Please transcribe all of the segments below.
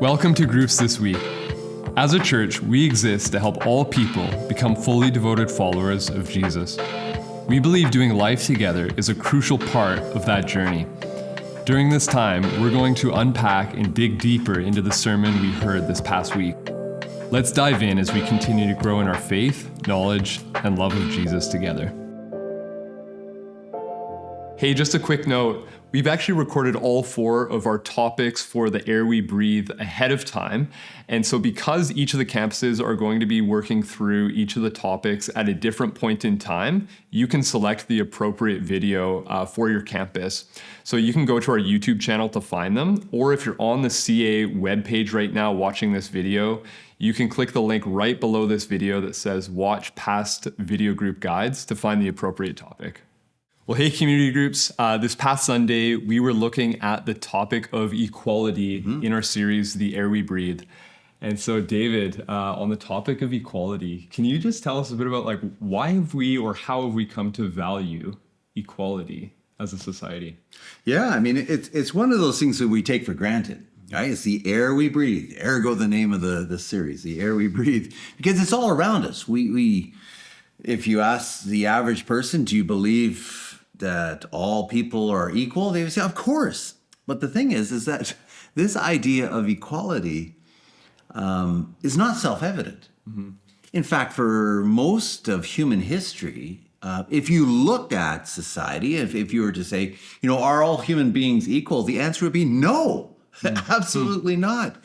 Welcome to Groups This Week. As a church, we exist to help all people become fully devoted followers of Jesus. We believe doing life together is a crucial part of that journey. During this time, we're going to unpack and dig deeper into the sermon we heard this past week. Let's dive in as we continue to grow in our faith, knowledge, and love of Jesus together. Hey, just a quick note. We've actually recorded all 4 of our topics for the Air We Breathe ahead of time. And so because each of the campuses are going to be working through each of the topics at a different point in time, you can select the appropriate video for your campus. So you can go to our YouTube channel to find them, or if you're on the CA webpage right now watching this video, you can click the link right below this video that says watch past video group guides to find the appropriate topic. Well, hey, community groups. This past Sunday, we were looking at the topic of equality in our series, The Air We Breathe. And so, David, on the topic of equality, can you just tell us a bit about why have we or how have we come to value equality as a society? Yeah, I mean, it's one of those things that we take for granted, right? It's the air we breathe. Ergo, the name of the series, The Air We Breathe, because it's all around us. We if you ask the average person, do you believe that all people are equal? They would say, of course. But the thing is that this idea of equality is not self-evident. Mm-hmm. In fact, for most of human history, if you look at society, if you were to say, are all human beings equal? The answer would be no, absolutely not.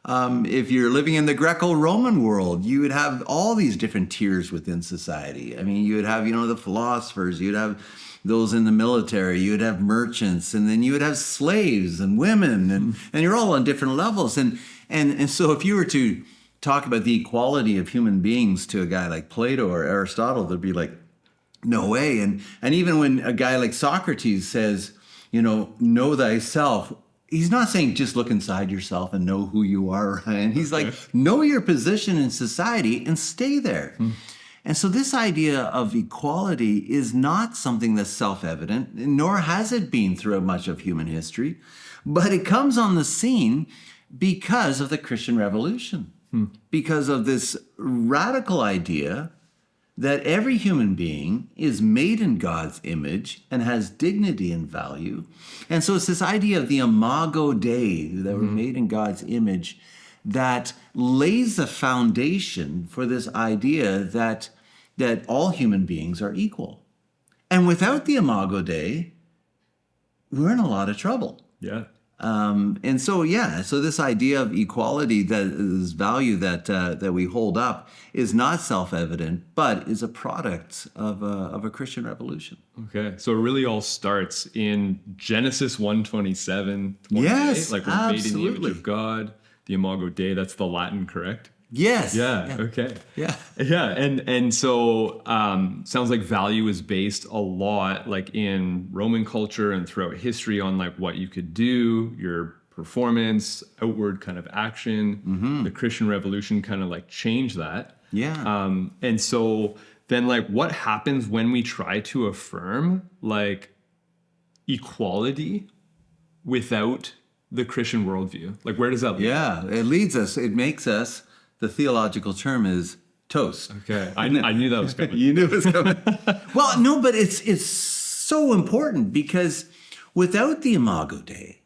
If you're living in the Greco-Roman world, you would have all these different tiers within society. I mean, you would have, the philosophers, you'd have those in the military, you would have merchants, and then you would have slaves and women, and you're all on different levels. And so if you were to talk about the equality of human beings to a guy like Plato or Aristotle, they'd be like, no way. And even when a guy like Socrates says, know thyself, he's not saying just look inside yourself and know who you are, right? And he's like, know your position in society and stay there. And so this idea of equality is not something that's self-evident, nor has it been throughout much of human history, but it comes on the scene because of the Christian Revolution, because of this radical idea that every human being is made in God's image and has dignity and value. And so it's this idea of the imago Dei, that we're made in God's image, that lays the foundation for this idea that all human beings are equal. And without the imago Dei, we're in a lot of trouble. Yeah. So this idea of equality, that is value that we hold up, is not self-evident, but is a product of a Christian revolution. Okay, so it really all starts in Genesis 1:27. Yes, we're absolutely. made in the image of God, the imago Dei. That's the Latin, correct? Yes. Yeah. Okay. Yeah. Yeah. And so sounds like value is based a lot in Roman culture and throughout history on what you could do, your performance, outward kind of action. The Christian Revolution kind of changed that. Yeah. And so then what happens when we try to affirm equality without the Christian worldview? Where does that lead? Yeah, it makes us, the theological term is toast. Okay, I knew that was coming. You knew it was coming. Well, no, but it's so important because without the imago Dei,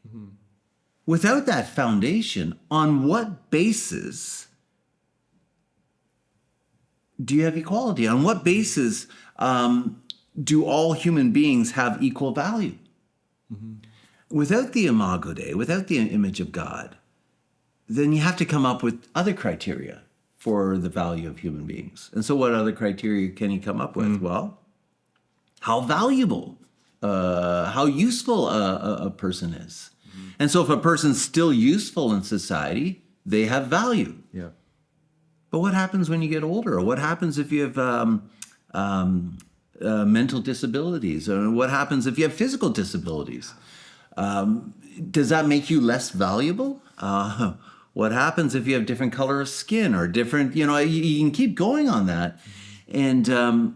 without that foundation, on what basis do you have equality? On what basis do all human beings have equal value? Without the imago Dei, without the image of God, then you have to come up with other criteria for the value of human beings. And so what other criteria can you come up with? Well, how valuable, how useful a person is. And so if a person's still useful in society, they have value. Yeah. But what happens when you get older? Or what happens if you have mental disabilities? Or what happens if you have physical disabilities? Does that make you less valuable? What happens if you have different color of skin or different, you can keep going on that. And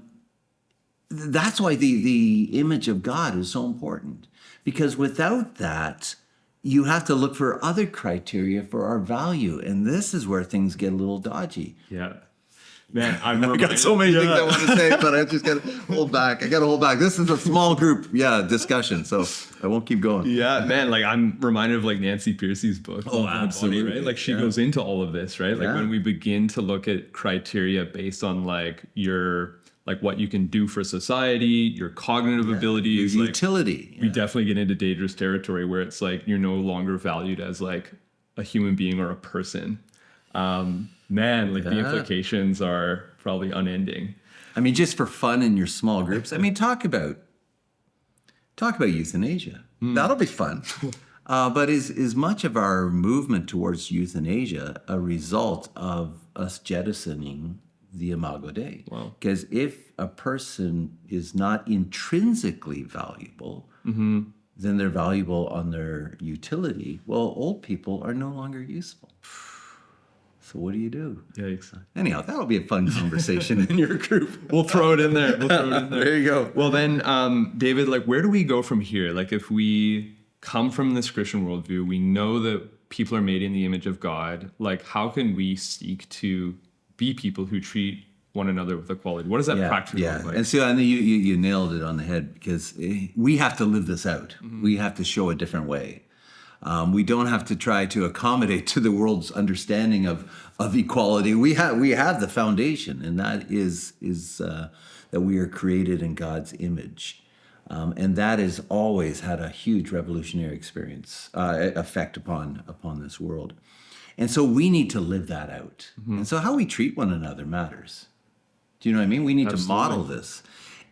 that's why the image of God is so important. Because without that, you have to look for other criteria for our value. And this is where things get a little dodgy. Yeah. Man, I've got so many things I want to say, but I just got to hold back. I got to hold back. This is a small group, discussion, so I won't keep going. Yeah, man, like I'm reminded of like Nancy Pearcey's book. Oh, absolutely. Body, right? Like she goes into all of this, right? Like when we begin to look at criteria based on like what you can do for society, your cognitive abilities, Your like, utility. we definitely get into dangerous territory where it's like you're no longer valued as like a human being or a person. Man, like the implications are probably unending. I mean, just for fun in your small groups. I mean, talk about euthanasia. That'll be fun. But is much of our movement towards euthanasia a result of us jettisoning the Imago Dei? Wow. Because if a person is not intrinsically valuable, then they're valuable on their utility. Well, old people are no longer useful. So what do you do? Yikes. Anyhow, that'll be a fun conversation in your group. We'll throw it in there. There you go. Well then, David, like where do we go from here? Like if we come from this Christian worldview, we know that people are made in the image of God. Like how can we seek to be people who treat one another with equality? What does that practically look like? And so I know you nailed it on the head, because we have to live this out. We have to show a different way. We don't have to try to accommodate to the world's understanding of equality. We have the foundation, and that is that we are created in God's image, and that has always had a huge revolutionary effect upon this world. And so we need to live that out. And so how we treat one another matters. Do you know what I mean? We need to model this,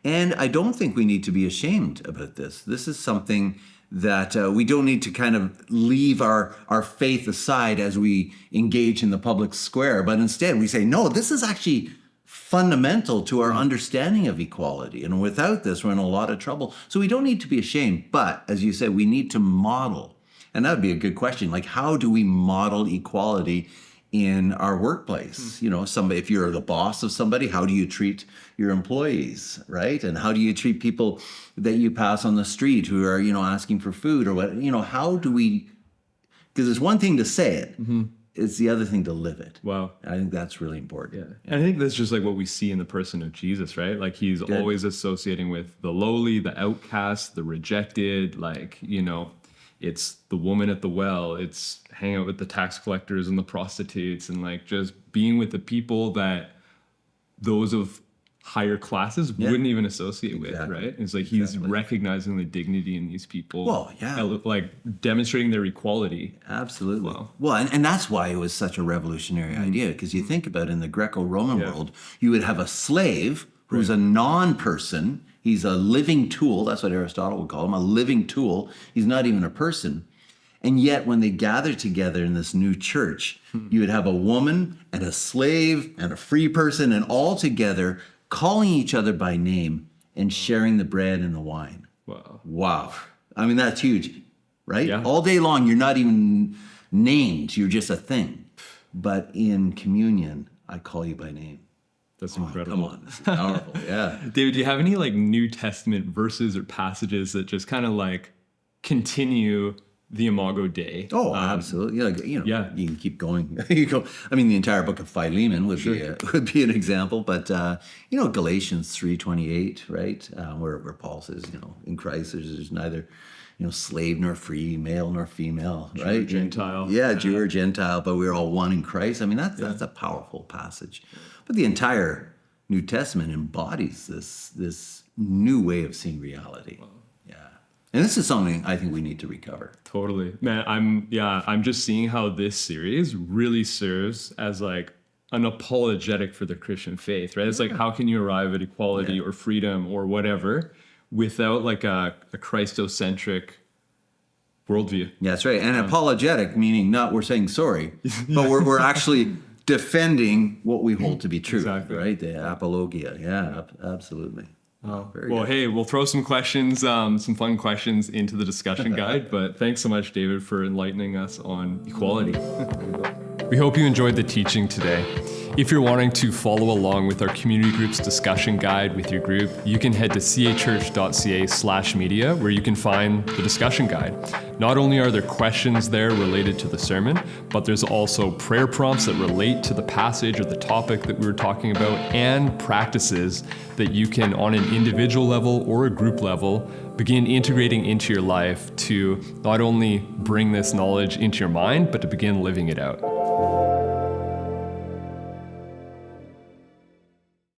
and I don't think we need to be ashamed about this. This is something that we don't need to kind of leave our faith aside as we engage in the public square, but instead we say, no, this is actually fundamental to our understanding of equality. And without this, we're in a lot of trouble. So we don't need to be ashamed, but as you said, we need to model. And that would be a good question. Like, how do we model equality in our workplace? You know, if you're the boss of somebody, how do you treat your employees, right? And how do you treat people that you pass on the street who are, asking for food or what? How do we? Because it's one thing to say it; it's the other thing to live it. Wow, I think that's really important. Yeah, and I think that's just like what we see in the person of Jesus, right? Like he's always associating with the lowly, the outcast, the rejected. Like it's the woman at the well. It's hanging out with the tax collectors and the prostitutes, and like just being with the people that those of higher classes wouldn't even associate with, right? It's like he's recognizing the dignity in these people. Well, like demonstrating their equality. Absolutely. Well, and that's why it was such a revolutionary idea, because you think about it, in the Greco-Roman world, you would have a slave who's a non-person. He's a living tool. That's what Aristotle would call him, a living tool. He's not even a person. And yet when they gathered together in this new church, you would have a woman and a slave and a free person, and all together calling each other by name and sharing the bread and the wine. Wow. I mean, that's huge, right? Yeah. All day long, you're not even named. You're just a thing. But in communion, I call you by name. That's incredible. Come on, this is powerful. Yeah. David, do you have any like New Testament verses or passages that just kind of like continue the Imago Dei? Oh, absolutely. You can keep going. You go. I mean, the entire book of Philemon would be an example, but Galatians 3:28, right, where Paul says, in Christ there's neither slave nor free, male nor female, Jew right? Or Gentile. Jew or Gentile, but we're all one in Christ. I mean, that's a powerful passage. But the entire New Testament embodies this new way of seeing reality. Wow. Yeah. And this is something I think we need to recover. Totally. Man, I'm just seeing how this series really serves as like an apologetic for the Christian faith, right? It's like, how can you arrive at equality or freedom or whatever without like a Christocentric worldview? Yeah, that's right. And apologetic, meaning not we're saying sorry, but we're actually defending what we hold to be true, right? The apologia. Yeah, absolutely. Well, hey, we'll throw some questions, some fun questions into the discussion guide, but thanks so much, David, for enlightening us on equality. We hope you enjoyed the teaching today. If you're wanting to follow along with our community group's discussion guide with your group, you can head to cachurch.ca/media where you can find the discussion guide. Not only are there questions there related to the sermon, but there's also prayer prompts that relate to the passage or the topic that we were talking about, and practices that you can, on an individual level or a group level, begin integrating into your life to not only bring this knowledge into your mind, but to begin living it out.